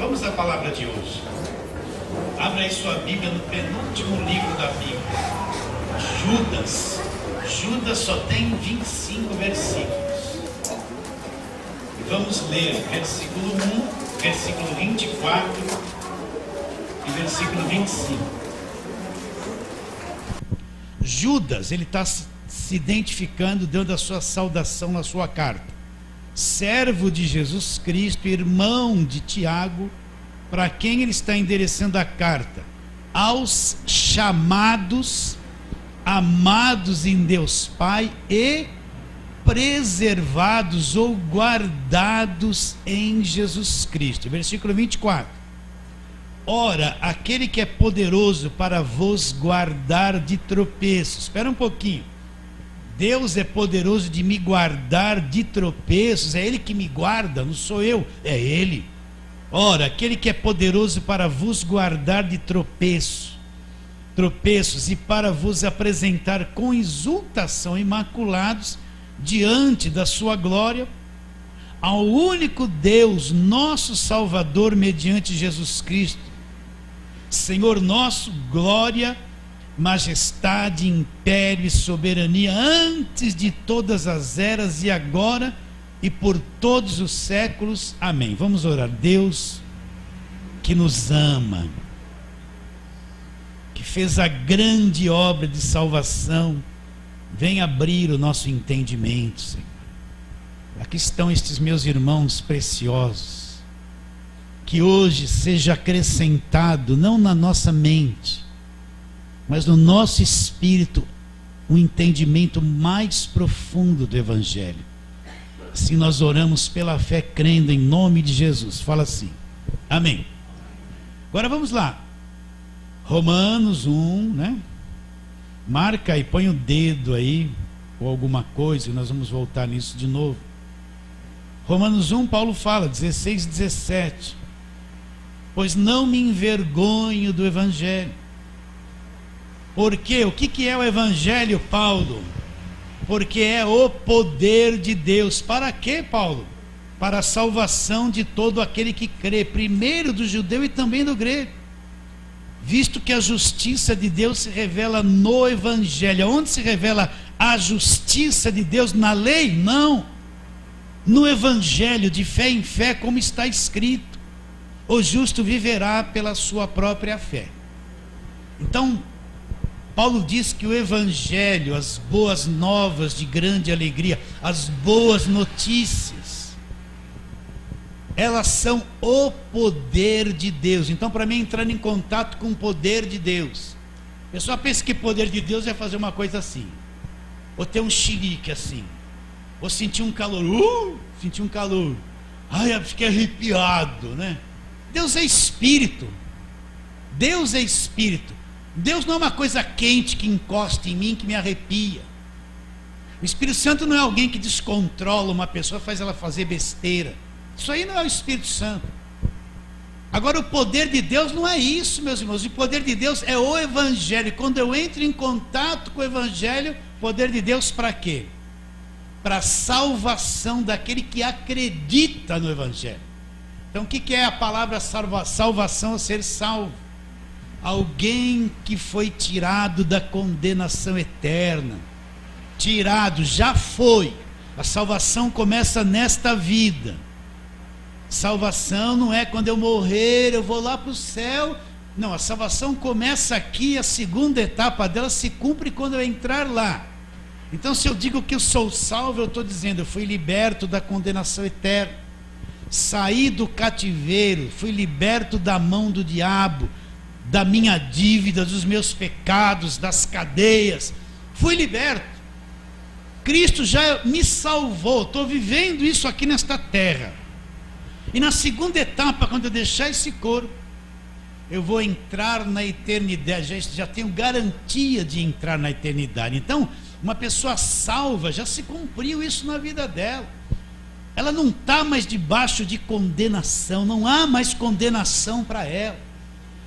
Vamos à palavra de hoje. Abra aí sua Bíblia no penúltimo livro da Bíblia, Judas. Judas só tem 25 versículos. E vamos ler versículo 1, versículo 24 e versículo 25. Judas, ele está se identificando, dando a sua saudação na sua carta. Servo de Jesus Cristo, irmão de Tiago, para quem ele está endereçando a carta: aos chamados, amados em Deus Pai e preservados ou guardados em Jesus Cristo. Versículo 24. Ora, aquele que é poderoso para vos guardar de tropeços. Espera um pouquinho. Deus é poderoso de me guardar de tropeços. É Ele que me guarda, não sou eu, é Ele. Ora, aquele que é poderoso para vos guardar de tropeços e para vos apresentar com exultação imaculados diante da sua glória, ao único Deus, nosso Salvador, mediante Jesus Cristo, Senhor nosso, glória, majestade, império e soberania antes de todas as eras e agora e por todos os séculos. Amém. Vamos orar. Deus que nos ama, que fez a grande obra de salvação, vem abrir o nosso entendimento, Senhor. Aqui estão estes meus irmãos preciosos. Que hoje seja acrescentado, não na nossa mente, mas no nosso espírito, um entendimento mais profundo do Evangelho. Assim nós oramos pela fé, crendo em nome de Jesus. Fala assim, amém. Agora vamos lá, Romanos 1, né? Marca e põe o dedo aí, ou alguma coisa, e nós vamos voltar nisso de novo. Romanos 1, Paulo fala, 16 e 17. Pois não me envergonho do Evangelho. Porque o que é o Evangelho, Paulo? Porque é o poder de Deus. Para quê, Paulo? Para a salvação de todo aquele que crê, primeiro do judeu e também do grego. Visto que a justiça de Deus se revela no Evangelho. Onde se revela a justiça de Deus? Na lei? Não. No Evangelho, de fé em fé, como está escrito: o justo viverá pela sua própria fé. Então, Paulo diz que o Evangelho, as boas novas de grande alegria, as boas notícias, elas são o poder de Deus. Então, para mim, entrar em contato com o poder de Deus, eu só penso que poder de Deus é fazer uma coisa assim, ou ter um chilique assim, ou sentir um calor, sentir um calor, ai, eu fiquei arrepiado, né? Deus é Espírito. Deus é Espírito. Deus não é uma coisa quente que encosta em mim, que me arrepia. O Espírito Santo não é alguém que descontrola uma pessoa, faz ela fazer besteira. Isso aí não é o Espírito Santo. Agora, o poder de Deus não é isso, meus irmãos. O poder de Deus é o Evangelho. Quando eu entro em contato com o Evangelho, poder de Deus para quê? Para a salvação daquele que acredita no Evangelho. Então, o que é a palavra salvação? Ser salvo. Alguém que foi tirado da condenação eterna. Tirado, já foi. A salvação começa nesta vida. Salvação não é quando eu morrer, eu vou lá para o céu. Não, a salvação começa aqui, a segunda etapa dela se cumpre quando eu entrar lá. Então, se eu digo que eu sou salvo, eu estou dizendo, eu fui liberto da condenação eterna. Saí do cativeiro, fui liberto da mão do diabo, da minha dívida, dos meus pecados, das cadeias. Fui liberto. Cristo já me salvou. Estou vivendo isso aqui nesta terra. E na segunda etapa, quando eu deixar esse corpo, eu vou entrar na eternidade. Já tenho garantia de entrar na eternidade. Então, uma pessoa salva, já se cumpriu isso na vida dela. Ela não está mais debaixo de condenação, não há mais condenação para ela.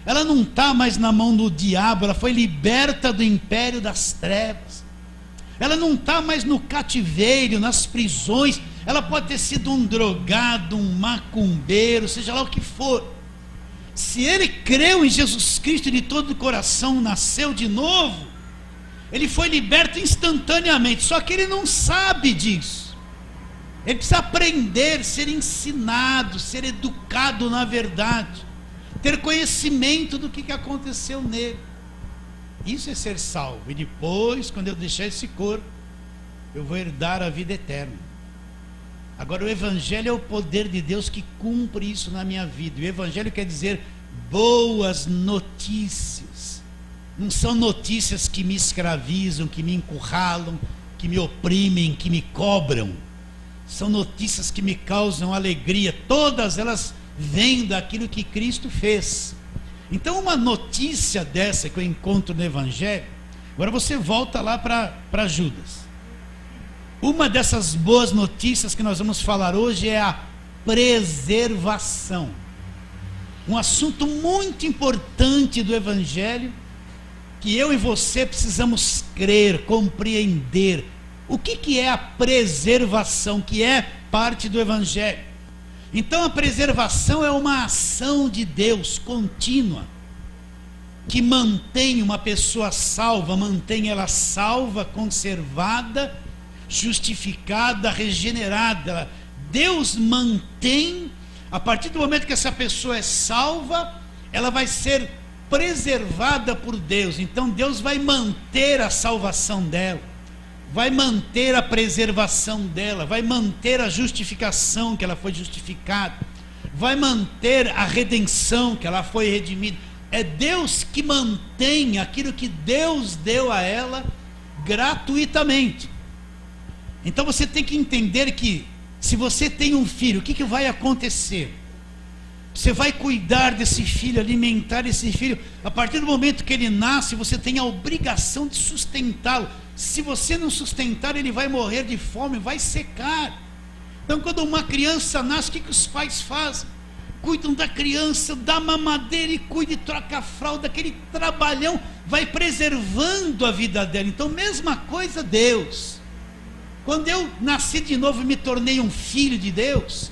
Ela não está mais na mão do diabo, ela foi liberta do império das trevas. Ela não está mais no cativeiro, nas prisões. Ela pode ter sido um drogado, um macumbeiro, seja lá o que for. Se ele creu em Jesus Cristo de todo o coração, nasceu de novo, ele foi liberto instantaneamente, só que ele não sabe disso. Ele precisa aprender, ser ensinado, ser educado na verdade, ter conhecimento do que aconteceu nele. Isso é ser salvo. E depois, quando eu deixar esse corpo, eu vou herdar a vida eterna. Agora, o Evangelho é o poder de Deus que cumpre isso na minha vida. O Evangelho quer dizer boas notícias. Não são notícias que me escravizam, que me encurralam, que me oprimem, que me cobram. São notícias que me causam alegria. Todas elas vêm daquilo que Cristo fez. Então, uma notícia dessa que eu encontro no Evangelho, agora você volta lá para Judas. Uma dessas boas notícias que nós vamos falar hoje é a preservação. Um assunto muito importante do Evangelho, que eu e você precisamos crer, compreender. O que é a preservação, que é parte do Evangelho? Então, a preservação é uma ação de Deus contínua, que mantém uma pessoa salva, mantém ela salva, conservada, justificada, regenerada. Deus mantém, a partir do momento que essa pessoa é salva, ela vai ser preservada por Deus. Então Deus vai manter a salvação dela, vai manter a preservação dela, vai manter a justificação, que ela foi justificada, vai manter a redenção, que ela foi redimida. É Deus que mantém aquilo que Deus deu a ela gratuitamente. Então você tem que entender que, se você tem um filho, o que vai acontecer? Você vai cuidar desse filho, alimentar esse filho. A partir do momento que ele nasce, você tem a obrigação de sustentá-lo. Se você não sustentar, ele vai morrer de fome, vai secar. Então, quando uma criança nasce, o que os pais fazem? Cuidam da criança, dá mamadeira e cuida e troca a fralda, aquele trabalhão, vai preservando a vida dela. Então, mesma coisa Deus. Quando eu nasci de novo e me tornei um filho de Deus,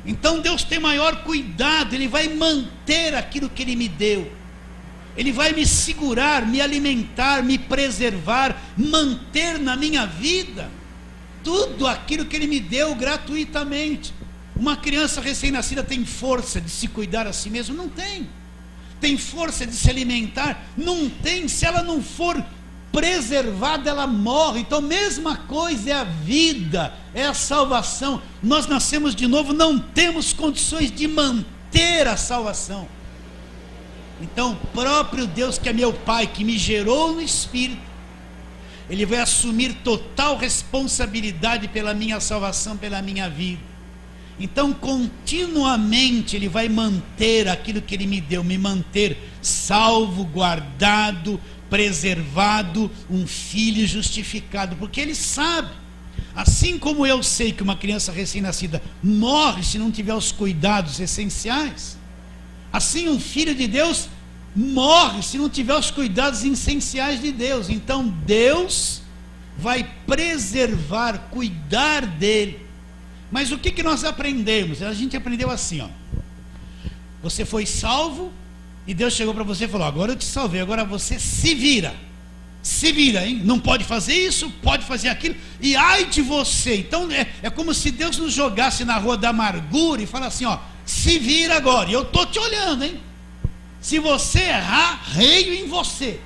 então Deus tem maior cuidado, Ele vai manter aquilo que Ele me deu. Ele vai me segurar, me alimentar, me preservar, manter na minha vida tudo aquilo que Ele me deu gratuitamente. Uma criança recém-nascida tem força de se cuidar a si mesma? Não tem. Tem força de se alimentar? Não tem. Se ela não for preservada, ela morre. Então, mesma coisa é a vida, é a salvação. Nós nascemos de novo, não temos condições de manter a salvação. Então, o próprio Deus, que é meu Pai, que me gerou no Espírito, Ele vai assumir total responsabilidade pela minha salvação, pela minha vida. Então, continuamente Ele vai manter aquilo que Ele me deu, me manter salvo, guardado, preservado, um filho justificado, porque Ele sabe, assim como eu sei que uma criança recém-nascida morre se não tiver os cuidados essenciais, assim um filho de Deus morre se não tiver os cuidados essenciais de Deus. Então Deus vai preservar, cuidar dele. Mas o que nós aprendemos? A gente aprendeu assim, ó. Você foi salvo e Deus chegou para você e falou: agora eu te salvei, agora você se vira, hein? Não pode fazer isso, pode fazer aquilo, e ai de você. Então é como se Deus nos jogasse na rua da amargura e falasse assim, ó, se vira agora, e eu estou te olhando, hein? Se você errar, reio em você.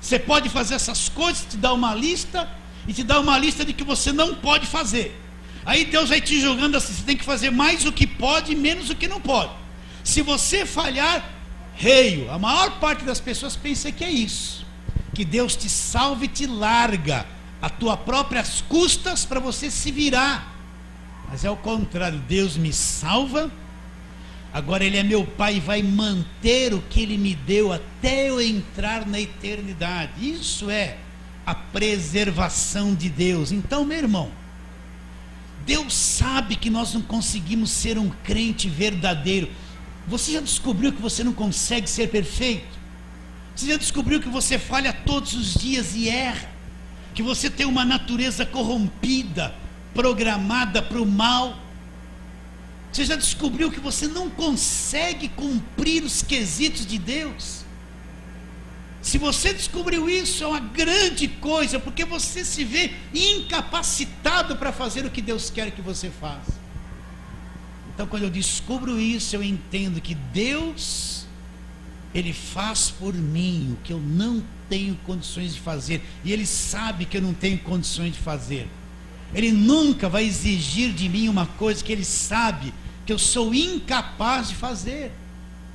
Você pode fazer essas coisas, te dá uma lista, e te dá uma lista de que você não pode fazer. Aí Deus vai te jogando assim, você tem que fazer mais o que pode e menos o que não pode. Se você falhar, reio. A maior parte das pessoas pensa que é isso, que Deus te salva e te larga a tua próprias custas para você se virar. Mas é o contrário, Deus me salva, agora Ele é meu Pai e vai manter o que Ele me deu até eu entrar na eternidade. Isso é a preservação de Deus. Então, meu irmão, Deus sabe que nós não conseguimos ser um crente verdadeiro. Você já descobriu que você não consegue ser perfeito? Você já descobriu que você falha todos os dias e erra? Que você tem uma natureza corrompida, programada para o mal? Você já descobriu que você não consegue cumprir os quesitos de Deus? Se você descobriu isso, é uma grande coisa, porque você se vê incapacitado para fazer o que Deus quer que você faça. Então, quando eu descubro isso, eu entendo que Deus, Ele faz por mim o que eu não tenho condições de fazer, e Ele sabe que eu não tenho condições de fazer. Ele nunca vai exigir de mim uma coisa que Ele sabe que eu sou incapaz de fazer.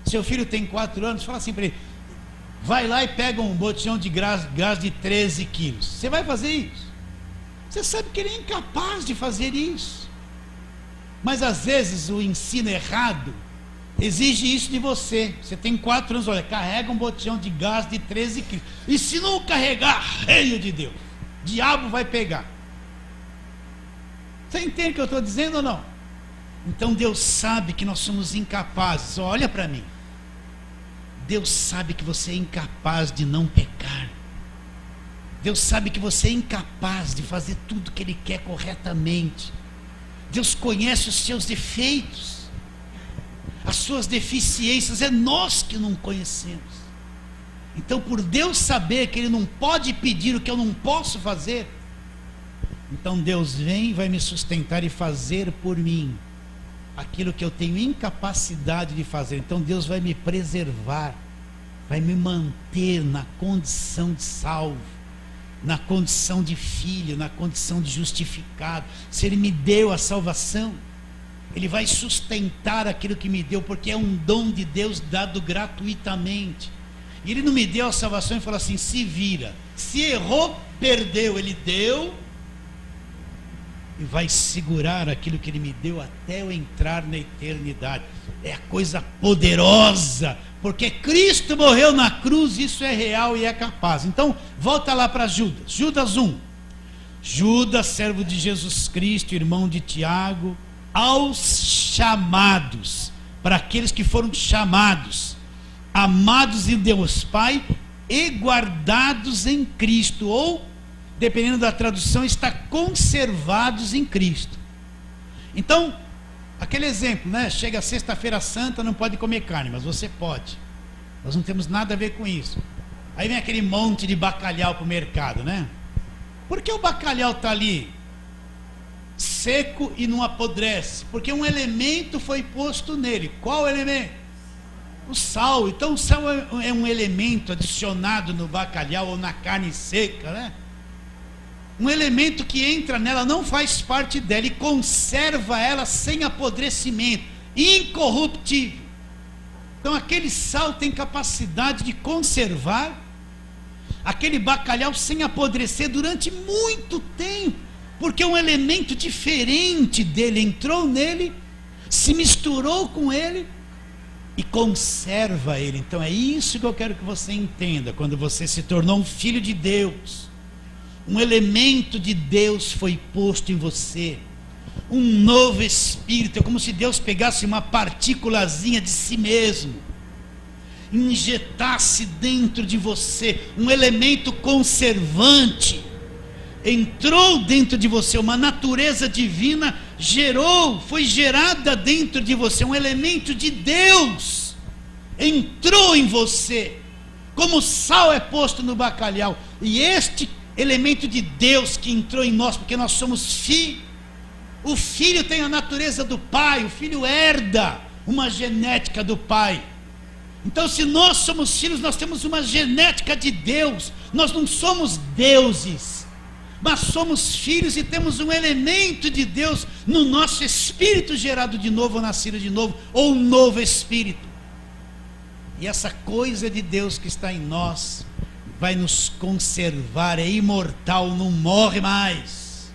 Seu filho tem 4 anos, fala assim para ele: vai lá e pega um botijão de gás de 13 quilos. Você vai fazer isso? Você sabe que ele é incapaz de fazer isso. Mas às vezes o ensino errado exige isso de você. Você tem 4 anos, olha, carrega um botijão de gás de 13 quilos. E se não carregar, reino de Deus, o diabo vai pegar. Você entende o que eu estou dizendo ou não? Então Deus sabe que nós somos incapazes. Olha para mim. Deus sabe que você é incapaz de não pecar. Deus sabe que você é incapaz de fazer tudo que Ele quer corretamente. Deus conhece os seus defeitos, as suas deficiências. É nós que não conhecemos. Então, por Deus saber que Ele não pode pedir o que eu não posso fazer, então Deus vem e vai me sustentar e fazer por mim aquilo que eu tenho incapacidade de fazer. Então Deus vai me preservar, vai me manter na condição de salvo, na condição de filho, na condição de justificado. Se Ele me deu a salvação, Ele vai sustentar aquilo que me deu, porque é um dom de Deus dado gratuitamente. E Ele não me deu a salvação e falou assim: se vira, se errou, perdeu. Ele deu e vai segurar aquilo que Ele me deu até eu entrar na eternidade. É a coisa poderosa, porque Cristo morreu na cruz. Isso é real e é capaz. Então volta lá para Judas, Judas 1. Judas, servo de Jesus Cristo, irmão de Tiago, aos chamados, para aqueles que foram chamados, amados em Deus Pai e guardados em Cristo, ou dependendo da tradução, está conservados em Cristo. Então, aquele exemplo, né? Chega sexta-feira santa, não pode comer carne, mas você pode. Nós não temos nada a ver com isso. Aí vem aquele monte de bacalhau para o mercado, né? Por que o bacalhau está ali seco e não apodrece? Porque um elemento foi posto nele. Qual elemento? O sal. Então o sal é um elemento adicionado no bacalhau ou na carne seca, né? Um elemento que entra nela, não faz parte dela, e conserva ela sem apodrecimento, incorruptível. Então aquele sal tem capacidade de conservar aquele bacalhau sem apodrecer durante muito tempo, porque um elemento diferente dele entrou nele, se misturou com ele e conserva ele. Então é isso que eu quero que você entenda. Quando você se tornou um filho de Deus, um elemento de Deus foi posto em você, um novo espírito. É como se Deus pegasse uma partículazinha de si mesmo, injetasse dentro de você um elemento conservante, entrou dentro de você, uma natureza divina foi gerada dentro de você, um elemento de Deus entrou em você, como o sal é posto no bacalhau. E este elemento de Deus que entrou em nós, porque nós somos filhos. O filho tem a natureza do pai, o filho herda uma genética do pai. Então, se nós somos filhos, nós temos uma genética de Deus. Nós não somos deuses, mas somos filhos e temos um elemento de Deus no nosso espírito gerado de novo, ou nascido de novo, ou um novo espírito. E essa coisa de Deus que está em nós vai nos conservar, é imortal, não morre mais.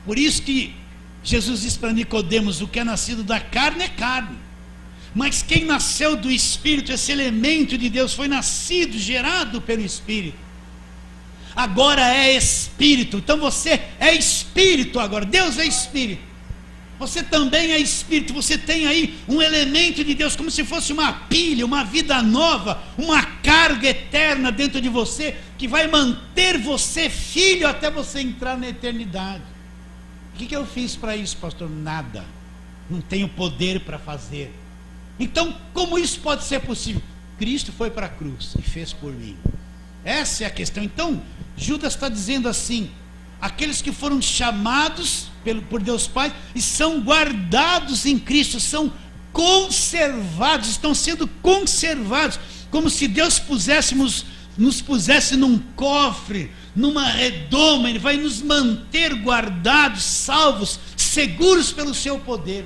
Por isso que Jesus diz para Nicodemos: o que é nascido da carne é carne, mas quem nasceu do Espírito, esse elemento de Deus, foi nascido, gerado pelo Espírito, agora é Espírito. Então você é Espírito agora, Deus é Espírito, você também é Espírito. Você tem aí um elemento de Deus, como se fosse uma pilha, uma vida nova, uma carga eterna dentro de você, que vai manter você filho até você entrar na eternidade. O que eu fiz para isso, pastor? Nada. não tenho poder para fazer. Então, como isso pode ser possível? Cristo foi para a cruz e fez por mim. Essa é a questão. Então, Judas está dizendo assim: aqueles que foram chamados por Deus Pai e são guardados em Cristo, são conservados, estão sendo conservados, como se Deus nos pusesse num cofre, numa redoma. Ele vai nos manter guardados, salvos, seguros pelo seu poder.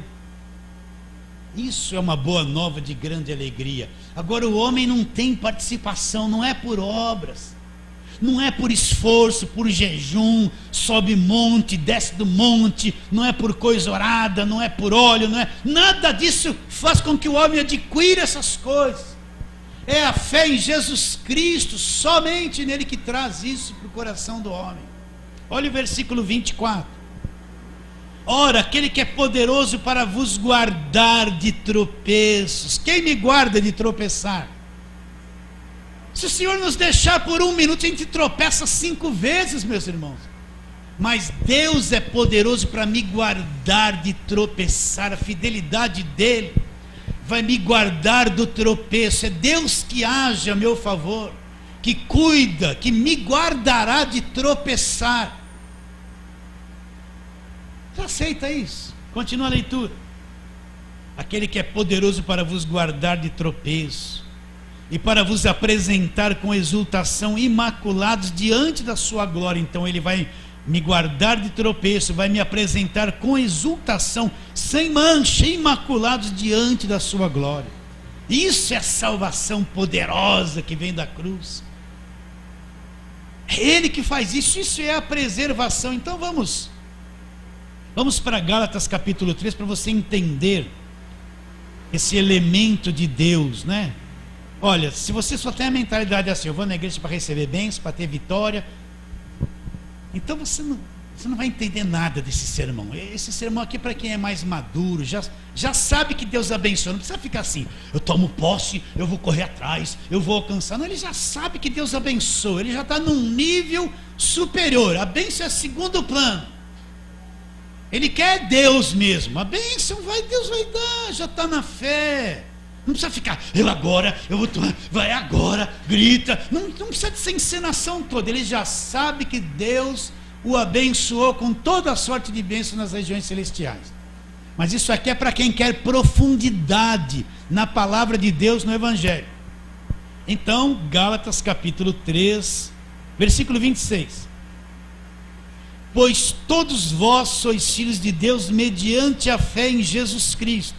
Isso é uma boa nova de grande alegria. Agora, o homem não tem participação, não é por obras, não é por esforço, por jejum, sobe monte, desce do monte, não é por coisa orada, não é por óleo, não é, nada disso faz com que o homem adquira essas coisas. É a fé em Jesus Cristo, somente nele, que traz isso para o coração do homem. Olha o versículo 24. Ora, aquele que é poderoso para vos guardar de tropeços. Quem me guarda de tropeçar? Se o Senhor nos deixar por um minuto, a gente tropeça 5 vezes, meus irmãos. Mas Deus é poderoso para me guardar de tropeçar. A fidelidade dele vai me guardar do tropeço. É Deus que age a meu favor, que cuida, que me guardará de tropeçar. Você aceita isso? Continua a leitura. Aquele que é poderoso para vos guardar de tropeço e para vos apresentar com exultação imaculados diante da sua glória. Então ele vai me guardar de tropeço, vai me apresentar com exultação, sem mancha, imaculados diante da sua glória. Isso é a salvação poderosa que vem da cruz. É ele que faz isso, isso é a preservação. Então vamos para Gálatas capítulo 3, para você entender esse elemento de Deus, né? Olha, se você só tem a mentalidade assim: eu vou na igreja para receber bênçãos, para ter vitória, então você não vai entender nada desse sermão. Esse sermão aqui é para quem é mais maduro, já sabe que Deus abençoa. Não precisa ficar assim: eu tomo posse, eu vou correr atrás, eu vou alcançar. Não, ele já sabe que Deus abençoa, ele já está num nível superior. A bênção é segundo plano. Ele quer Deus mesmo. A bênção Deus vai dar, já está na fé. Não precisa ficar: eu vou tomar, vai agora, grita. Não precisa dessa encenação toda. Ele já sabe que Deus o abençoou com toda a sorte de bênção nas regiões celestiais. Mas isso aqui é para quem quer profundidade na palavra de Deus, no Evangelho. Então, Gálatas capítulo 3, versículo 26. Pois todos vós sois filhos de Deus mediante a fé em Jesus Cristo.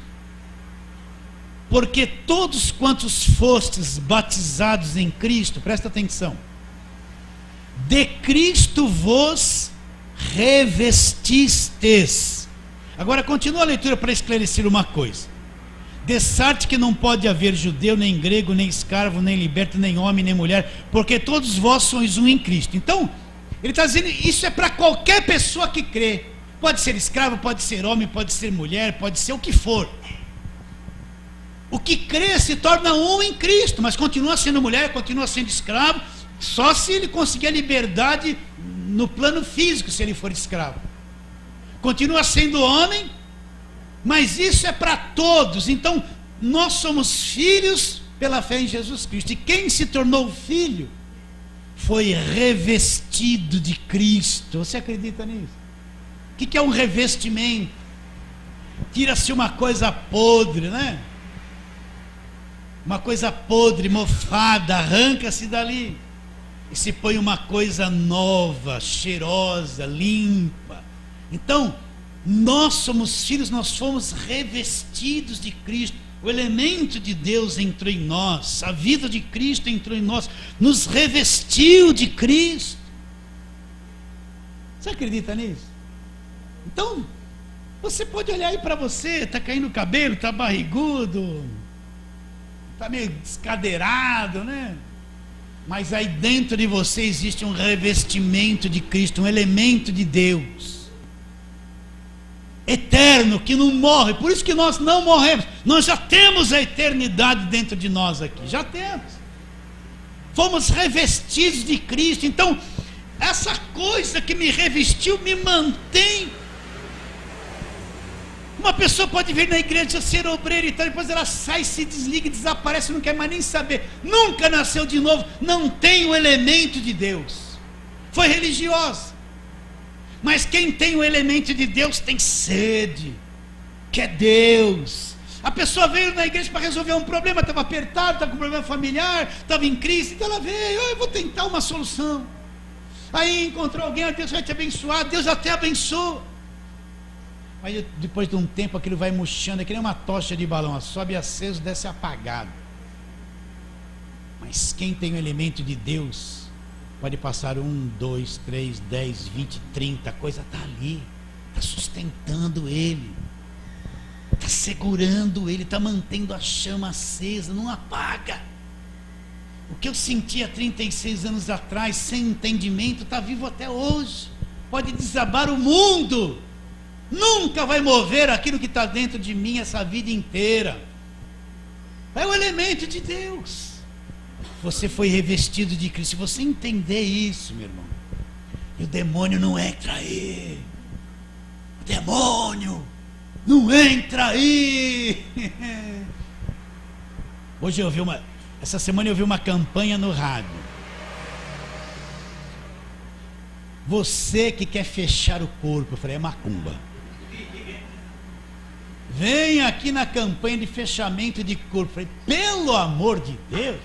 Porque todos quantos fostes batizados em Cristo, presta atenção, de Cristo vos revestistes. Agora continua a leitura para esclarecer uma coisa. Dessarte que não pode haver judeu, nem grego, nem escravo, nem liberto, nem homem, nem mulher, porque todos vós sois um em Cristo. Então, ele está dizendo, isso é para qualquer pessoa que crê. Pode ser escravo, pode ser homem, pode ser mulher, pode ser o que for. O que crê se torna um em Cristo, mas continua sendo mulher, continua sendo escravo, só se ele conseguir a liberdade no plano físico, se ele for escravo. Continua sendo homem, mas isso é para todos. Então, nós somos filhos pela fé em Jesus Cristo. E quem se tornou filho foi revestido de Cristo. Você acredita nisso? O que é um revestimento? Tira-se uma coisa podre, né? Uma coisa podre, mofada, arranca-se dali e se põe uma coisa nova, cheirosa, limpa. Então, nós somos filhos, nós fomos revestidos de Cristo. O elemento de Deus entrou em nós, a vida de Cristo entrou em nós, nos revestiu de Cristo. Você acredita nisso? Então, você pode olhar aí para você: está caindo o cabelo, está barrigudo, está meio descadeirado, né? Mas aí dentro de você existe um revestimento de Cristo, um elemento de Deus eterno, que não morre. Por isso que nós não morremos. Nós já temos a eternidade dentro de nós aqui, já temos. Fomos revestidos de Cristo. Então, essa coisa que me revestiu me mantém Uma pessoa pode vir na igreja ser obreira e tal, depois ela sai, se desliga e desaparece, não quer mais nem saber, nunca nasceu de novo, não tem o elemento de Deus, foi religiosa. Mas quem tem o elemento de Deus tem sede, quer Deus. A pessoa veio na igreja para resolver um problema, estava apertado, estava com um problema familiar, estava em crise, então ela veio, eu vou tentar uma solução. Aí encontrou alguém, Deus vai te abençoar, Deus até abençoa. Mas depois de um tempo aquilo vai murchando, é que nem uma tocha de balão, sobe aceso, desce apagado. Mas quem tem o elemento de Deus, pode passar 1, 2, 3, 10, 20, 30, a coisa está ali, está sustentando ele, está segurando ele, está mantendo a chama acesa, não apaga. O que eu senti há 36 anos atrás, sem entendimento, está vivo até hoje. Pode desabar o mundo, nunca vai mover aquilo que está dentro de mim essa vida inteira. É o elemento de Deus. Você foi revestido de Cristo. Se você entender isso, meu irmão, e o demônio não entra aí, o demônio não entra aí. Hoje eu vi essa semana eu vi uma campanha no rádio. Você que quer fechar o corpo, eu falei, é macumba. Vem aqui na campanha de fechamento de corpo. Eu falei, pelo amor de Deus.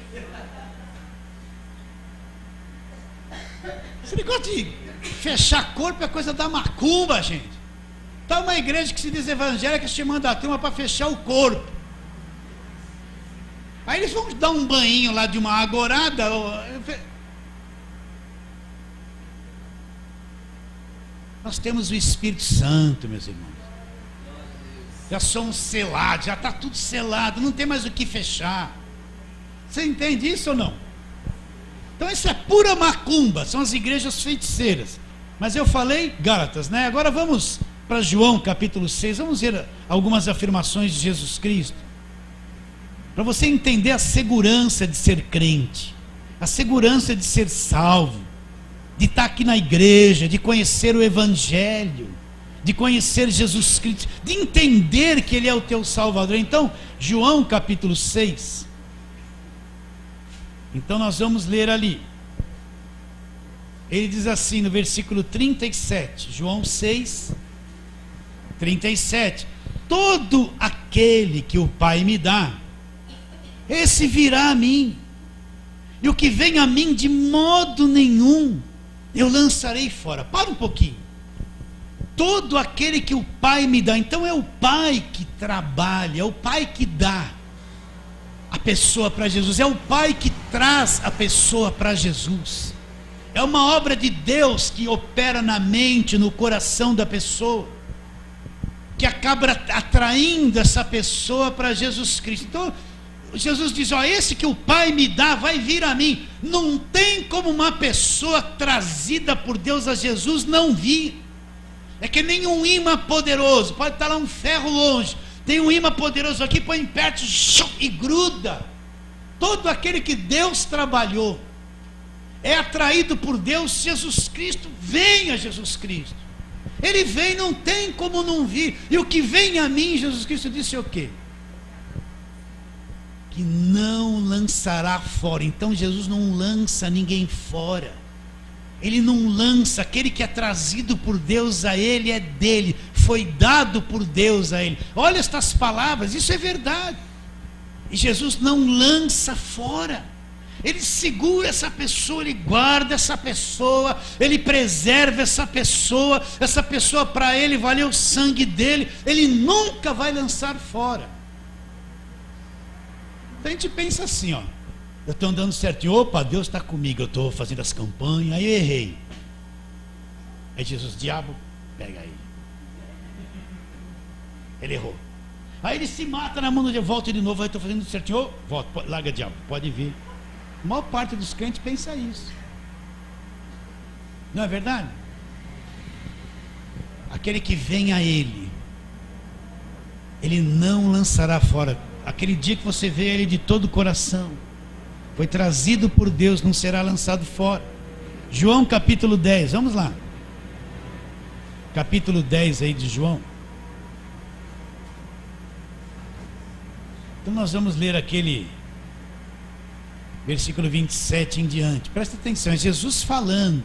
Esse negócio de fechar corpo é coisa da macumba, gente. Está uma igreja que se diz evangélica chamando a turma para fechar o corpo. Aí eles vão dar um banho lá de uma agorada. Nós temos o Espírito Santo, meus irmãos. Já somos selados, já está tudo selado, não tem mais o que fechar. Você entende isso ou não? Então isso é pura macumba, são as igrejas feiticeiras. Mas eu falei Gálatas, né? Agora vamos para João capítulo 6, vamos ver algumas afirmações de Jesus Cristo, para você entender a segurança de ser crente, a segurança de ser salvo, de estar aqui na igreja, de conhecer o Evangelho, de conhecer Jesus Cristo, de entender que Ele é o teu Salvador. Então, João capítulo 6, então nós vamos ler ali, ele diz assim no versículo 37, João 6, 37, todo aquele que o Pai me dá, esse virá a mim, e o que vem a mim de modo nenhum eu lançarei fora. Para um pouquinho. Todo aquele que o Pai me dá, então é o Pai que trabalha, é o Pai que dá a pessoa para Jesus, é o Pai que traz a pessoa para Jesus, é uma obra de Deus que opera na mente, no coração da pessoa, que acaba atraindo essa pessoa para Jesus Cristo. Então Jesus diz, ó, esse que o Pai me dá vai vir a mim. Não tem como uma pessoa trazida por Deus a Jesus não vir. É que nem um imã poderoso, pode estar lá um ferro longe, tem um imã poderoso aqui, põe perto e gruda. Todo aquele que Deus trabalhou é atraído por Deus. Jesus Cristo, venha Jesus Cristo, Ele vem, não tem como não vir. E o que vem a mim, Jesus Cristo disse o quê? Que não lançará fora. Então Jesus não lança ninguém fora, Ele não lança. Aquele que é trazido por Deus a Ele é dele, foi dado por Deus a Ele. Olha estas palavras, isso é verdade. E Jesus não lança fora, Ele segura essa pessoa, Ele guarda essa pessoa, Ele preserva essa pessoa para Ele valeu o sangue dele, Ele nunca vai lançar fora. A gente pensa assim, ó, eu estou andando certinho, opa, Deus está comigo, eu estou fazendo as campanhas, aí eu errei. Aí Jesus, diabo, pega ele. Ele errou. Aí ele se mata na mão do diabo, volta de novo, aí estou fazendo certinho, oh, volta, larga diabo, pode vir. A maior parte dos crentes pensa isso. Não é verdade? Aquele que vem a Ele, Ele não lançará fora. Aquele dia que você vê Ele de todo o coração, foi trazido por Deus, não será lançado fora. João capítulo 10, vamos lá. Capítulo 10 aí de João. Então nós vamos ler aquele versículo 27 em diante. Presta atenção, é Jesus falando.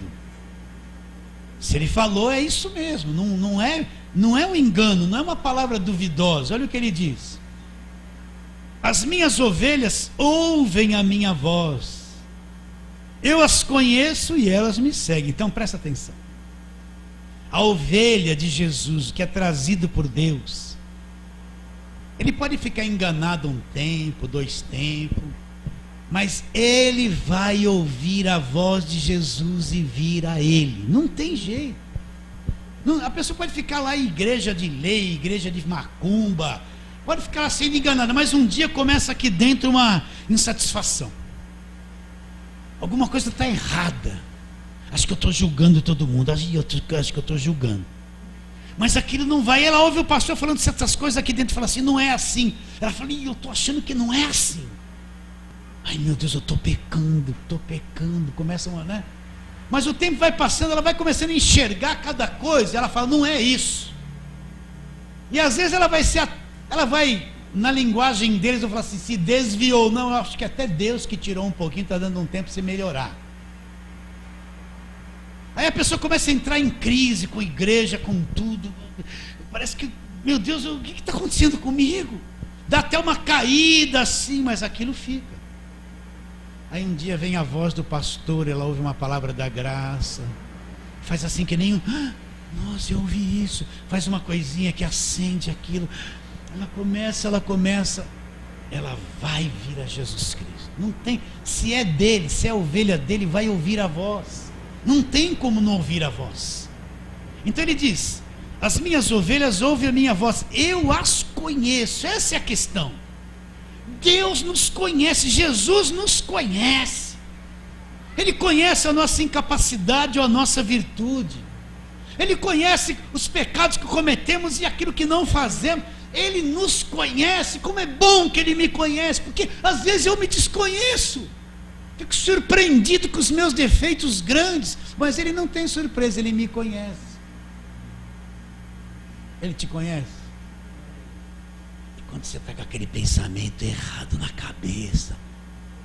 Se ele falou, é isso mesmo. Não é um engano, não é uma palavra duvidosa. Olha o que ele diz: as minhas ovelhas ouvem a minha voz, eu as conheço e elas me seguem. Então presta atenção. A ovelha de Jesus, que é trazido por Deus, ele pode ficar enganado um tempo, 2 tempos, mas ele vai ouvir a voz de Jesus e vir a ele. Não tem jeito. A pessoa pode ficar lá em igreja de lei, igreja de macumba, pode ficar lá sendo enganada, mas um dia começa aqui dentro uma insatisfação. Alguma coisa está errada. Acho que eu estou julgando todo mundo. Acho que eu estou julgando. Mas aquilo não vai. Ela ouve o pastor falando certas coisas aqui dentro e fala assim: não é assim. Ela fala: eu estou achando que não é assim. Ai meu Deus, eu estou pecando. Começa uma, né? Mas o tempo vai passando, ela vai começando a enxergar cada coisa. E ela fala: não é isso. E às vezes ela vai, na linguagem deles, eu falo assim: se desviou. Não, eu acho que até Deus que tirou um pouquinho, está dando um tempo para você melhorar. Aí a pessoa começa a entrar em crise com a igreja, com tudo. Parece que, meu Deus, o que está acontecendo comigo? Dá até uma caída assim, mas aquilo fica. Aí um dia vem a voz do pastor, ela ouve uma palavra da graça, faz assim que nem nossa, eu ouvi isso. Faz uma coisinha que acende aquilo. Ela começa, ela vai vir a Jesus Cristo. Não tem, se é dele, se é ovelha dele, vai ouvir a voz. Não tem como não ouvir a voz. Então ele diz: as minhas ovelhas ouvem a minha voz, eu as conheço. Essa é a questão. Deus nos conhece, Jesus nos conhece. Ele conhece a nossa incapacidade ou a nossa virtude. Ele conhece os pecados que cometemos e aquilo que não fazemos. Ele nos conhece. Como é bom que ele me conhece, porque às vezes eu me desconheço. Fico surpreendido com os meus defeitos grandes, mas ele não tem surpresa, ele me conhece. Ele te conhece. E quando você está com aquele pensamento errado na cabeça,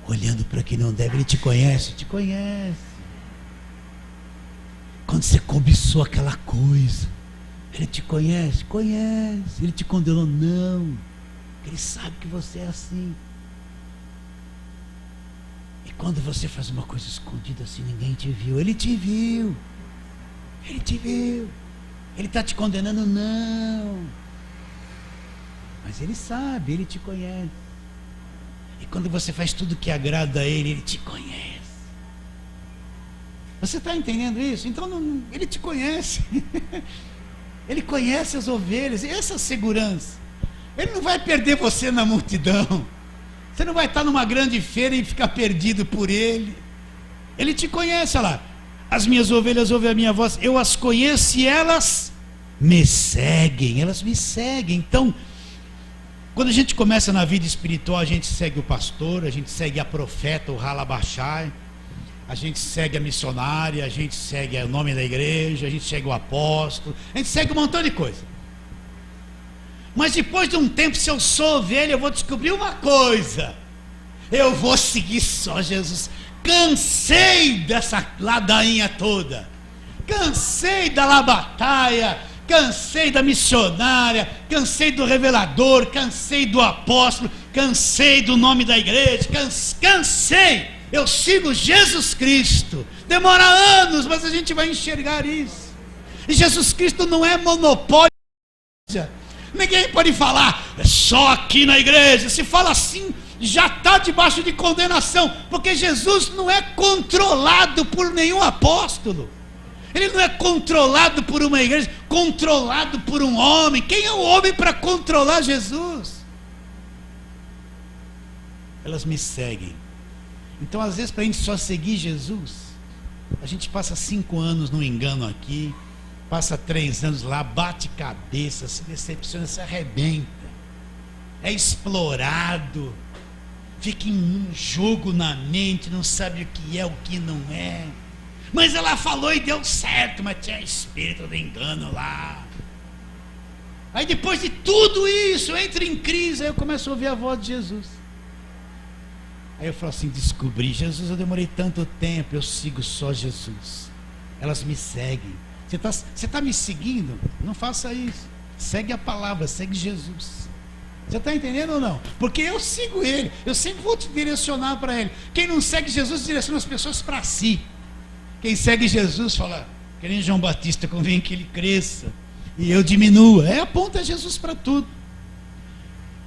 olhando para quem não deve, ele te conhece, te conhece. Quando você cobiçou aquela coisa, ele te conhece, conhece. Ele te condenou, não. Ele sabe que você é assim. Quando você faz uma coisa escondida assim, ninguém te viu, ele te viu. Ele te viu. Ele está te condenando, não. Mas ele sabe, ele te conhece. E quando você faz tudo que agrada a ele, ele te conhece. Você está entendendo isso? Então ele te conhece. Ele conhece as ovelhas. E essa segurança. Ele não vai perder você na multidão. Você não vai estar numa grande feira e ficar perdido por ele. Ele te conhece, olha lá. As minhas ovelhas ouvem a minha voz, eu as conheço e elas me seguem. Elas me seguem. Então, quando a gente começa na vida espiritual, a gente segue o pastor, a gente segue a profeta, o Halabashai, a gente segue a missionária, a gente segue o nome da igreja, a gente segue o apóstolo, a gente segue um montão de coisa. Mas depois de um tempo, se eu sou ovelha, eu vou descobrir uma coisa: eu vou seguir só Jesus. Cansei dessa ladainha toda, cansei da labataia, cansei da missionária, cansei do revelador, cansei do apóstolo, cansei do nome da igreja, cansei. Eu sigo Jesus Cristo. Demora anos, mas a gente vai enxergar isso. E Jesus Cristo não é monopólio. Ninguém pode falar, é só aqui na igreja. Se fala assim, já está debaixo de condenação, porque Jesus não é controlado por nenhum apóstolo. Ele não é controlado por uma igreja, controlado por um homem. Quem é o homem para controlar Jesus? Elas me seguem. Então às vezes, para a gente só seguir Jesus, a gente passa 5 anos no engano aqui, passa 3 anos lá, bate cabeça, se decepciona, se arrebenta, é explorado, fica em um jogo na mente, não sabe o que é, o que não é. Mas ela falou e deu certo, mas tinha espírito de engano lá. Aí depois de tudo isso, eu entro em crise, aí eu começo a ouvir a voz de Jesus. Aí eu falo assim, descobri, Jesus, eu demorei tanto tempo, eu sigo só Jesus. Elas me seguem. Você está me seguindo? Não faça isso. Segue a palavra, segue Jesus. Você está entendendo ou não? Porque eu sigo Ele, eu sempre vou te direcionar para Ele. Quem não segue Jesus, direciona as pessoas para si. Quem segue Jesus fala, querendo João Batista, convém que ele cresça e eu diminua. Aponta Jesus para tudo.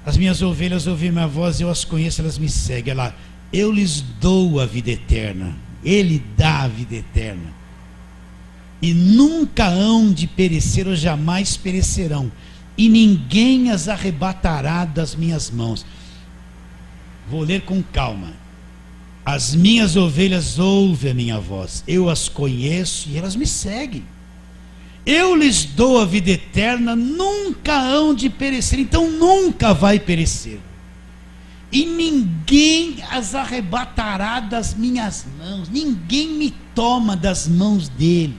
As minhas ovelhas ouvem minha voz, eu as conheço, elas me seguem. Ela, eu lhes dou a vida eterna. Ele dá a vida eterna. E nunca hão de perecer ou jamais perecerão. E ninguém as arrebatará das minhas mãos. Vou ler com calma. As minhas ovelhas ouvem a minha voz. Eu as conheço e elas me seguem. Eu lhes dou a vida eterna, nunca hão de perecer. Então nunca vai perecer. E ninguém as arrebatará das minhas mãos. Ninguém me toma das mãos dele.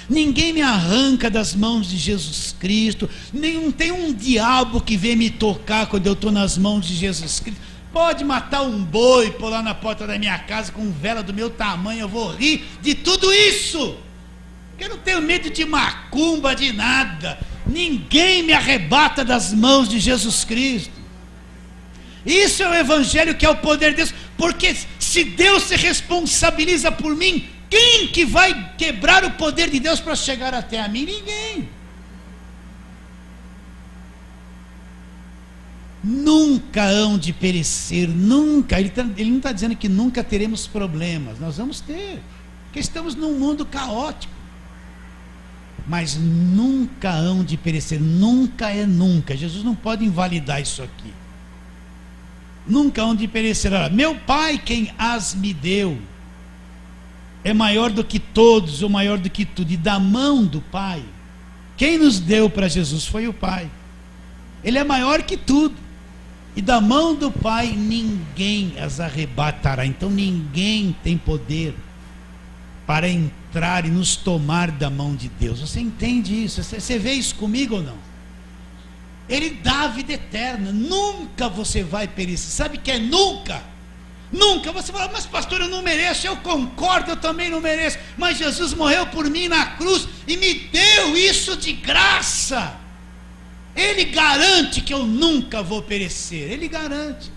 Ninguém me arranca das mãos de Jesus Cristo. Não tem um diabo que vem me tocar quando eu estou nas mãos de Jesus Cristo. Pode matar um boi, pôr lá na porta da minha casa com vela do meu tamanho, eu vou rir de tudo isso. Eu não tenho medo de macumba, de nada. Ninguém me arrebata das mãos de Jesus Cristo. Isso é o evangelho, que é o poder de Deus. Porque se Deus se responsabiliza por mim, quem que vai quebrar o poder de Deus para chegar até a mim? Ninguém. Nunca hão de perecer, nunca. Ele não está dizendo que nunca teremos problemas. Nós vamos ter, porque estamos num mundo caótico. Mas nunca hão de perecer. Nunca é nunca. Jesus não pode invalidar isso aqui. Nunca hão de perecer. Meu Pai, quem as me deu, é maior do que todos, ou maior do que tudo. E da mão do Pai, quem nos deu para Jesus foi o Pai. Ele é maior que tudo. E da mão do Pai ninguém as arrebatará. Então ninguém tem poder para entrar e nos tomar da mão de Deus. Você entende isso? Você vê isso comigo ou não? Ele dá a vida eterna. Nunca você vai perecer. Sabe que é nunca? Nunca. Você fala, mas pastor, eu não mereço. Eu concordo, eu também não mereço. Mas Jesus morreu por mim na cruz e me deu isso de graça. Ele garante que eu nunca vou perecer. Ele garante.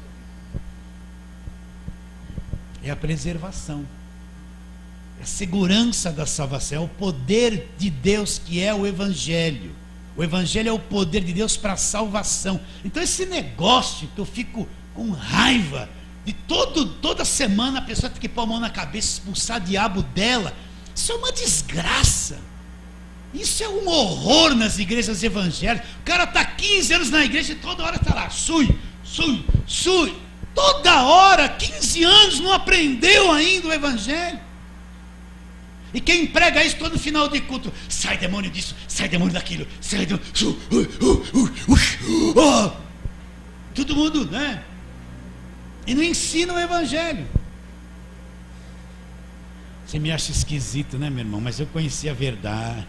É a preservação. É a segurança da salvação. É o poder de Deus, que é o Evangelho. O Evangelho é o poder de Deus para a salvação. Então esse negócio que eu fico com raiva de toda semana a pessoa tem que pôr a mão na cabeça, expulsar o diabo dela, isso é uma desgraça. Isso é um horror nas igrejas evangélicas. O cara está 15 anos na igreja e toda hora está lá, sui. Toda hora, 15 anos, não aprendeu ainda o evangelho. E quem prega isso todo final de culto, sai demônio disso, sai demônio daquilo, sai demônio. Todo mundo, né? E não ensina o evangelho. Você me acha esquisito, né, meu irmão? Mas eu conheci a verdade.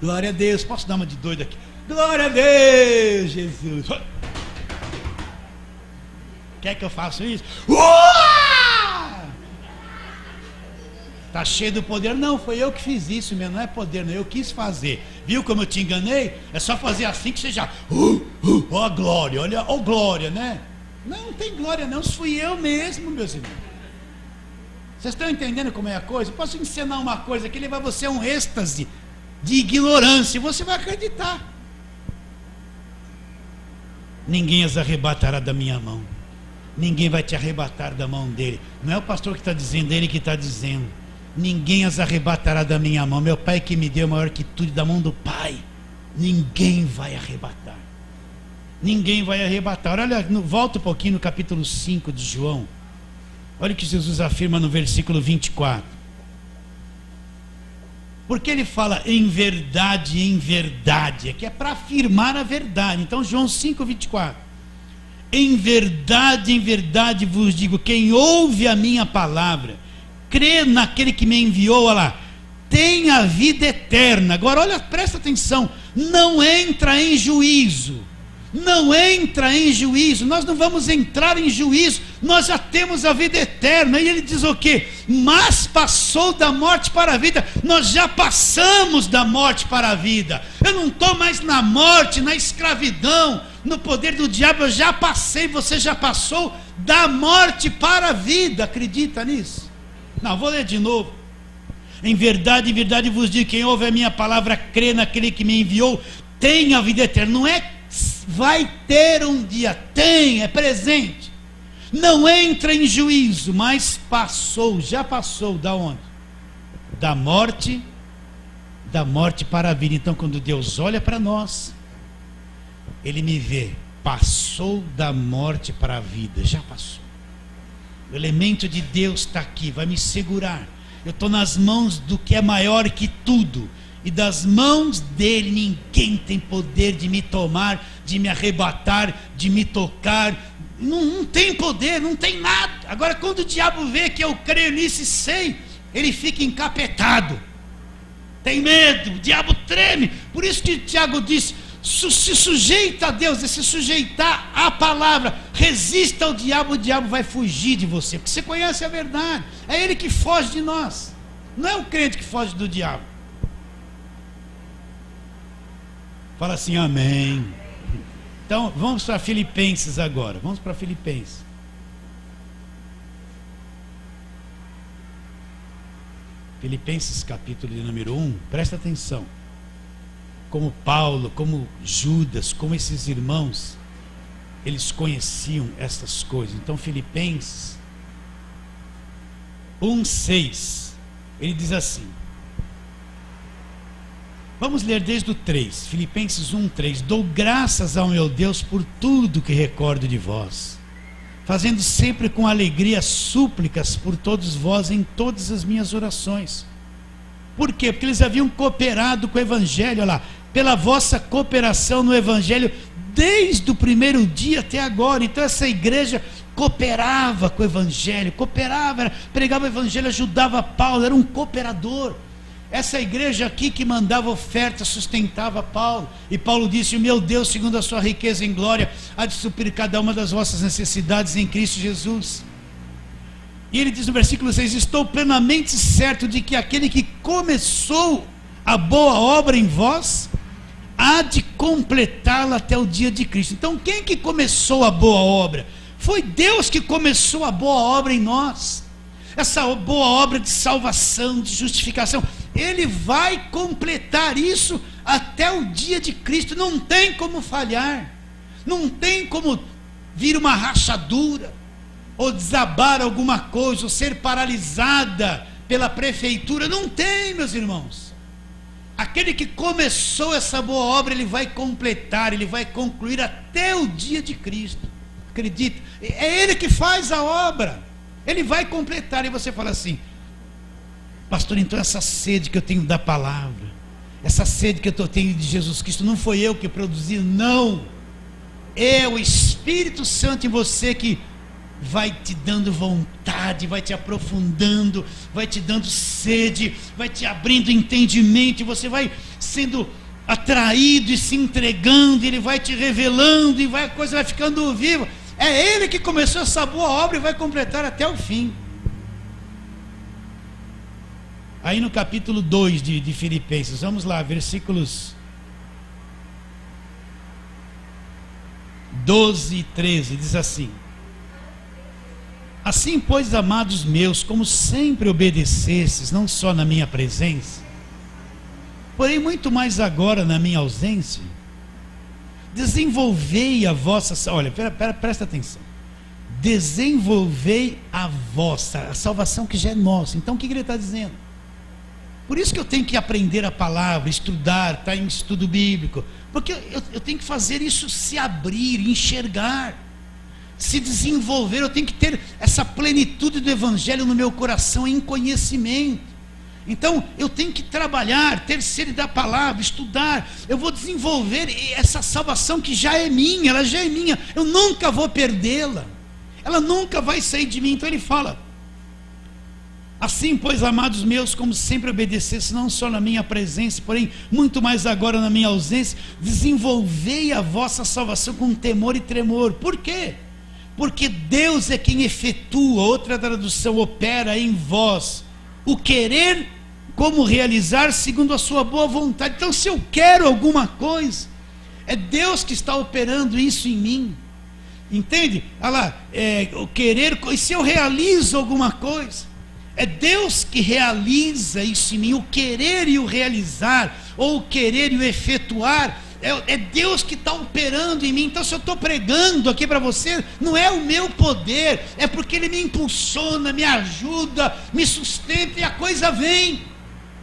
Glória a Deus. Posso dar uma de doido aqui? Glória a Deus, Jesus. Quer que eu faça isso? Tá cheio do poder? Não, foi eu que fiz isso mesmo. Não é poder, não. Eu quis fazer. Viu como eu te enganei? É só fazer assim que você já... Ó glória, olha, ó glória, né? Não tem glória não. Isso fui eu mesmo, meus irmãos. Vocês estão entendendo como é a coisa? Eu posso ensinar uma coisa que levar você a um êxtase de ignorância e você vai acreditar. Ninguém as arrebatará da minha mão. Ninguém vai te arrebatar da mão dele. Não é o pastor que está dizendo, é ele que está dizendo. Ninguém as arrebatará da minha mão. Meu Pai que me deu maior que tudo, da mão do Pai. Ninguém vai arrebatar. Ninguém vai arrebatar. Olha, volta um pouquinho no capítulo 5 de João. Olha o que Jesus afirma no versículo 24. Porque ele fala em verdade, que é para afirmar a verdade. Então João 5, 24. Em verdade vos digo, quem ouve a minha palavra, crê naquele que me enviou, olha lá, tem a vida eterna. Agora olha, presta atenção, não entra em juízo. Não entra em juízo, nós não vamos entrar em juízo, nós já temos a vida eterna. E ele diz o quê? Mas passou da morte para a vida. Nós já passamos da morte para a vida. Eu não estou mais na morte, na escravidão, no poder do diabo. Eu já passei, você já passou da morte para a vida. Acredita nisso? Não, vou ler de novo. Em verdade vos digo, quem ouve a minha palavra, crê naquele que me enviou, tem a vida eterna. Não é vai ter um dia, tem, é presente. Não entra em juízo, mas passou, já passou, da onde? Da morte para a vida. Então quando Deus olha para nós, Ele me vê, passou da morte para a vida, já passou. O elemento de Deus está aqui, vai me segurar. Eu estou nas mãos do que é maior que tudo. E das mãos dele ninguém tem poder de me tomar, de me arrebatar, de me tocar. Não tem poder, não tem nada. Agora quando o diabo vê que eu creio nisso e sei, ele fica encapetado, tem medo, o diabo treme. Por isso que Tiago diz, se sujeita a Deus, é se sujeitar à palavra. Resista ao diabo, o diabo vai fugir de você, porque você conhece a verdade. É ele que foge de nós, não é o crente que foge do diabo. Fala assim, amém. Então, vamos para Filipenses agora. Vamos para Filipenses. Filipenses capítulo de número 1. Presta atenção. Como Paulo, como Judas, como esses irmãos, eles conheciam essas coisas. Então, Filipenses 1:6. Ele diz assim. Vamos ler desde o 3, Filipenses 1:3. Dou graças ao meu Deus por tudo que recordo de vós, fazendo sempre com alegria súplicas por todos vós em todas as minhas orações. Por quê? Porque eles haviam cooperado com o Evangelho, olha lá, pela vossa cooperação no Evangelho, desde o primeiro dia até agora. Então essa igreja cooperava com o Evangelho, cooperava, pregava o Evangelho, ajudava Paulo, era um cooperador. Essa igreja aqui que mandava oferta, sustentava Paulo. E Paulo disse, o meu Deus, segundo a sua riqueza em glória, há de suprir cada uma das vossas necessidades em Cristo Jesus. E ele diz no versículo 6, estou plenamente certo de que aquele que começou a boa obra em vós, há de completá-la até o dia de Cristo. Então quem que começou a boa obra? Foi Deus que começou a boa obra em nós. Essa boa obra de salvação, de justificação, Ele vai completar isso até o dia de Cristo. Não tem como falhar, não tem como vir uma rachadura, ou desabar alguma coisa, ou ser paralisada pela prefeitura. Não tem, meus irmãos. Aquele que começou essa boa obra, Ele vai completar, Ele vai concluir até o dia de Cristo. Acredita? É Ele que faz a obra. Ele vai completar. E você fala assim, pastor, então essa sede que eu tenho da palavra, essa sede que eu tenho de Jesus Cristo, não foi eu que produzi, não. É o Espírito Santo em você que vai te dando vontade, vai te aprofundando, vai te dando sede, vai te abrindo entendimento, e você vai sendo atraído e se entregando, e Ele vai te revelando, e a coisa vai ficando viva. É Ele que começou essa boa obra e vai completar até o fim. Aí no capítulo 2 de Filipenses, vamos lá, versículos 12 e 13, diz assim: assim, pois, amados meus, como sempre obedecestes, não só na minha presença, porém muito mais agora na minha ausência, desenvolvei a vossa, olha, presta atenção, desenvolvei a vossa, a salvação que já é nossa. Então o que ele está dizendo? Por isso que eu tenho que aprender a palavra, estudar, estar em estudo bíblico, porque eu tenho que fazer isso se abrir, enxergar, se desenvolver. Eu tenho que ter essa plenitude do Evangelho no meu coração, em conhecimento. Então eu tenho que trabalhar, ter sede da palavra, estudar. Eu vou desenvolver essa salvação que já é minha, ela já é minha, eu nunca vou perdê-la, ela nunca vai sair de mim. Então ele fala, Assim, pois, amados meus, como sempre obedecesse, não só na minha presença, porém, muito mais agora na minha ausência, desenvolvei a vossa salvação com temor e tremor. Por quê? Porque Deus é quem efetua, outra tradução, opera em vós, o querer como realizar segundo a sua boa vontade. Então, se eu quero alguma coisa, é Deus que está operando isso em mim. Entende? Olha lá, o querer, e se eu realizo alguma coisa, é Deus que realiza isso em mim. O querer e o realizar, ou o querer e o efetuar, é Deus que está operando em mim. Então, se eu estou pregando aqui para você, não é o meu poder, é porque Ele me impulsiona, me ajuda, me sustenta, e a coisa vem.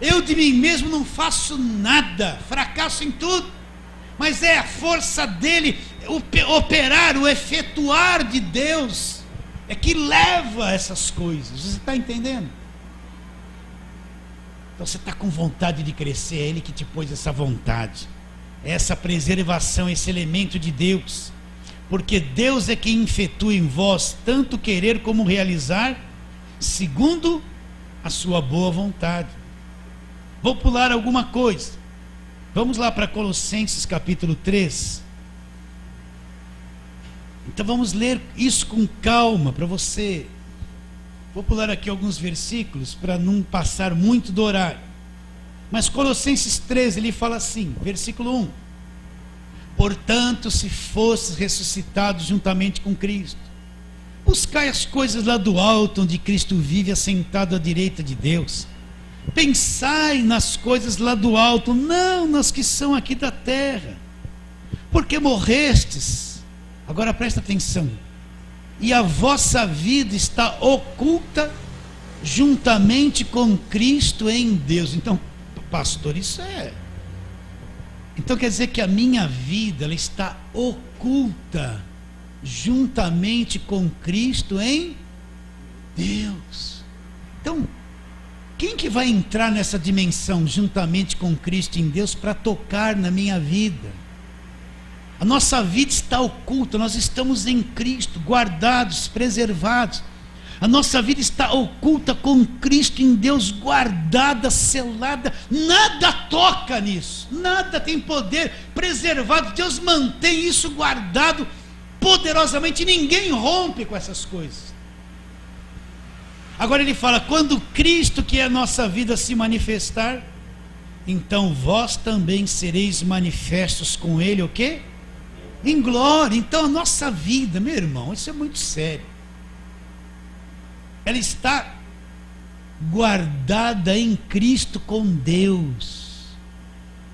Eu de mim mesmo não faço nada, fracasso em tudo, mas é a força dEle, o operar, o efetuar de Deus, é que leva essas coisas. Você está entendendo? Então você está com vontade de crescer, é Ele que te pôs essa vontade, essa preservação, esse elemento de Deus, porque Deus é quem efetua em vós tanto querer como realizar, segundo a sua boa vontade. Vou pular alguma coisa, vamos lá para Colossenses capítulo 3. Então vamos ler isso com calma para você. Vou pular aqui alguns versículos para não passar muito do horário. Mas Colossenses 3, ele fala assim, versículo 1: portanto, se fostes ressuscitados juntamente com Cristo, buscai as coisas lá do alto, onde Cristo vive assentado à direita de Deus. Pensai nas coisas lá do alto, não nas que são aqui da terra, porque morrestes. Agora presta atenção: e a vossa vida está oculta juntamente com Cristo em Deus. Então, pastor, então quer dizer que a minha vida, ela está oculta juntamente com Cristo em Deus. Então, quem que vai entrar nessa dimensão juntamente com Cristo em Deus para tocar na minha vida? A nossa vida está oculta, nós estamos em Cristo, guardados, preservados. A nossa vida está oculta com Cristo em Deus, guardada, selada. Nada toca nisso, nada tem poder, preservado. Deus mantém isso guardado poderosamente, ninguém rompe com essas coisas. Agora ele fala: quando Cristo, que é a nossa vida, se manifestar, então vós também sereis manifestos com Ele, o quê? Em glória. Então a nossa vida, meu irmão, isso é muito sério, ela está guardada em Cristo com Deus.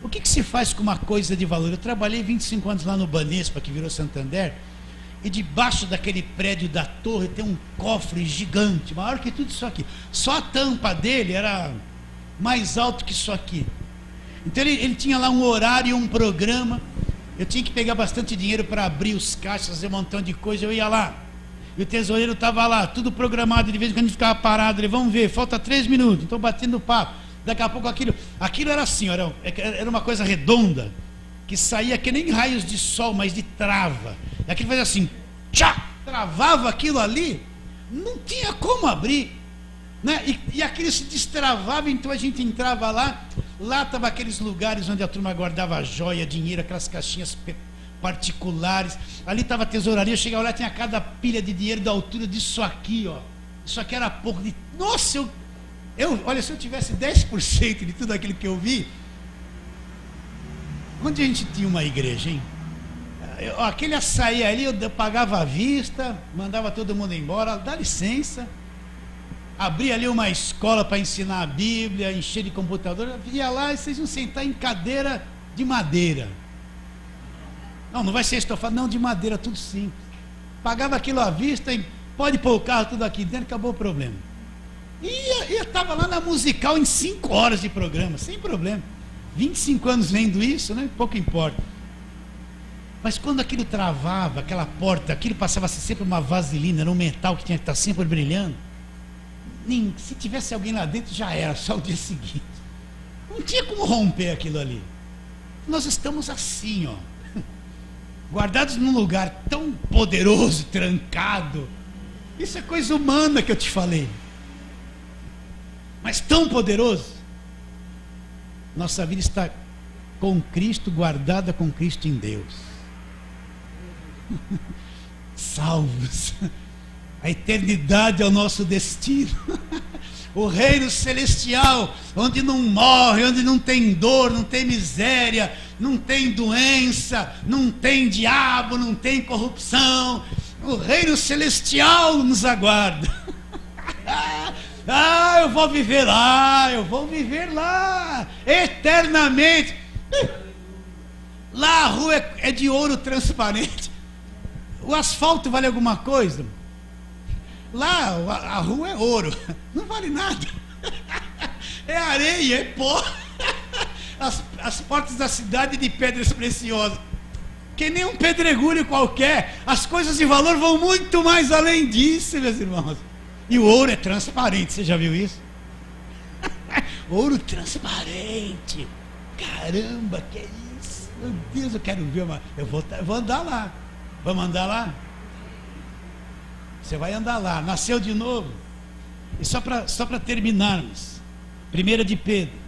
O que se faz com uma coisa de valor? Eu trabalhei 25 anos lá no Banespa, que virou Santander, e debaixo daquele prédio da torre tem um cofre gigante, maior que tudo isso aqui. Só a tampa dele era mais alto que isso aqui. Então ele tinha lá um horário, um programa. Eu tinha que pegar bastante dinheiro para abrir os caixas, fazer um montão de coisa. Eu ia lá, e o tesoureiro estava lá, tudo programado. De vez em quando a gente ficava parado, ele: vamos ver, falta 3 minutos. Então batendo papo. Daqui a pouco aquilo era assim, era uma coisa redonda, que saía que nem raios de sol, mas de trava. E aquilo fazia assim, tchá, travava aquilo ali, não tinha como abrir, né? E aquilo se destravava. Então a gente entrava lá estavam aqueles lugares onde a turma guardava joia, dinheiro, aquelas caixinhas particulares. Ali estava a tesouraria. Eu chegava lá, tinha cada pilha de dinheiro da altura disso aqui, ó. Isso aqui era pouco. Nossa, olha, se eu tivesse 10% de tudo aquilo que eu vi. Onde a gente tinha uma igreja, hein? Aquele açaí ali, eu pagava à vista, mandava todo mundo embora, dá licença. Abria ali uma escola para ensinar a Bíblia, encher de computador. Eu ia lá e vocês iam sentar em cadeira de madeira. Não vai ser estofado, não, de madeira, tudo simples. Pagava aquilo à vista, e pode pôr o carro tudo aqui dentro, acabou o problema. E eu estava lá na musical em 5 horas de programa, sem problema. 25 anos lendo isso, né? Pouco importa. Mas quando aquilo travava, aquela porta, aquilo passava sempre uma vaselina, era um metal que tinha que estar sempre brilhando. Se tivesse alguém lá dentro, já era, só o dia seguinte. Não tinha como romper aquilo ali. Nós estamos assim, ó, guardados num lugar tão poderoso, trancado. Isso é coisa humana que eu te falei. mas tão poderoso. Nossa vida está com Cristo, guardada com Cristo em Deus. Salvos. A eternidade é o nosso destino. O reino celestial, onde não morre, onde não tem dor, não tem miséria, não tem doença, não tem diabo, não tem corrupção. O reino celestial nos aguarda. Ah, eu vou viver lá, eternamente. Lá a rua é de ouro transparente. O asfalto vale alguma coisa? Lá a rua é ouro, não vale nada. É areia, é pó. As portas da cidade de pedras preciosas, que nem um pedregulho qualquer. As coisas de valor vão muito mais além disso, meus irmãos. E o ouro é transparente, você já viu isso? Ouro transparente. Caramba, que é isso? Meu Deus, eu quero ver. Eu vou andar lá. Vamos andar lá? Você vai andar lá. Nasceu de novo. E só para terminarmos, 1 de Pedro.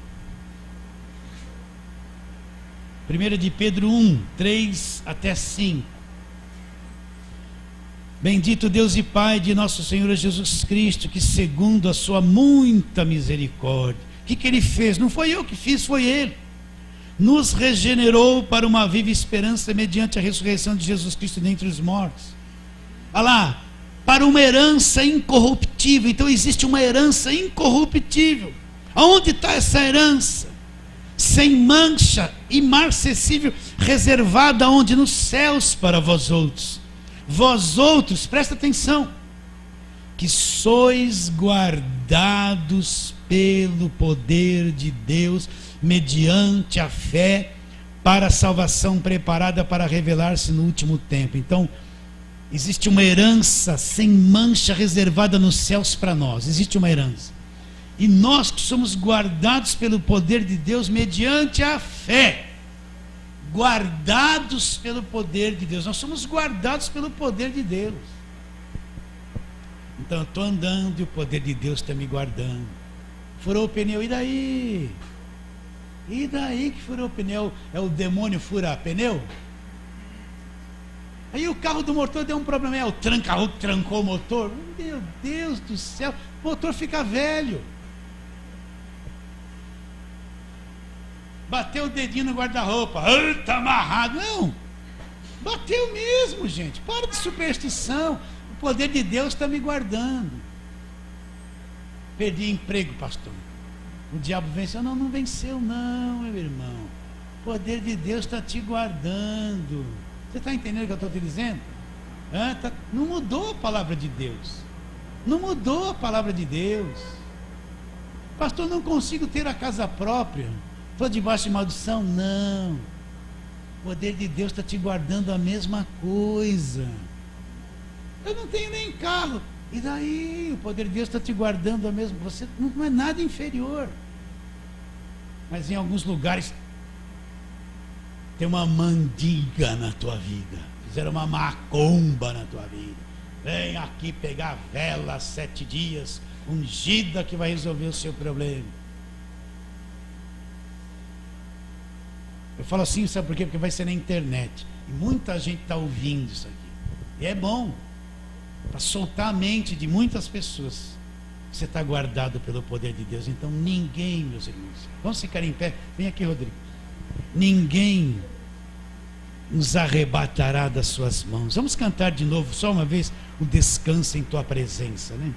1 de Pedro 1, 3 até 5. Bendito Deus e Pai de nosso Senhor Jesus Cristo, que segundo a sua muita misericórdia, o que Ele fez? Não foi eu que fiz, foi Ele. Nos regenerou para uma viva esperança mediante a ressurreição de Jesus Cristo dentre os mortos. Olha lá, para uma herança incorruptível. Então existe uma herança incorruptível. Aonde está essa herança? Sem mancha, imarcessível, reservada onde? Nos céus para vós outros. Vós outros, presta atenção, que sois guardados pelo poder de Deus, mediante a fé, para a salvação preparada para revelar-se no último tempo. Então, existe uma herança sem mancha reservada nos céus para nós. Existe uma herança. E nós que somos guardados pelo poder de Deus mediante a fé. Guardados pelo poder de Deus. Nós somos guardados pelo poder de Deus. Então eu estou andando e o poder de Deus está me guardando. Furou o pneu, e daí? E daí que furou o pneu? É o demônio furar pneu? Aí o carro do motor deu um problema. É o tranca-rua que trancou o motor. Meu Deus do céu, o motor fica velho. Bateu o dedinho no guarda-roupa. Está amarrado. Não. Bateu mesmo, gente. Para de superstição. O poder de Deus está me guardando. Perdi emprego, pastor. O diabo venceu. Não, não venceu não, meu irmão. O poder de Deus está te guardando. Você está entendendo o que eu estou te dizendo? Não mudou a palavra de Deus. Não mudou a palavra de Deus. Pastor, não consigo ter a casa própria. Estou debaixo de maldição? Não. O poder de Deus está te guardando a mesma coisa. Eu não tenho nem carro. E daí? O poder de Deus está te guardando a mesma coisa. Você não é nada inferior. Mas em alguns lugares tem uma mandiga na tua vida. Fizeram uma macumba na tua vida. Vem aqui pegar vela 7 dias, ungida, que vai resolver o seu problema. Eu falo assim, sabe por quê? Porque vai ser na internet. E muita gente está ouvindo isso aqui. E é bom, para soltar a mente de muitas pessoas. Você está guardado pelo poder de Deus. Então ninguém, meus irmãos, vamos ficar em pé. Vem aqui, Rodrigo. Ninguém nos arrebatará das suas mãos. Vamos cantar de novo, só uma vez, o descanso em tua presença, né?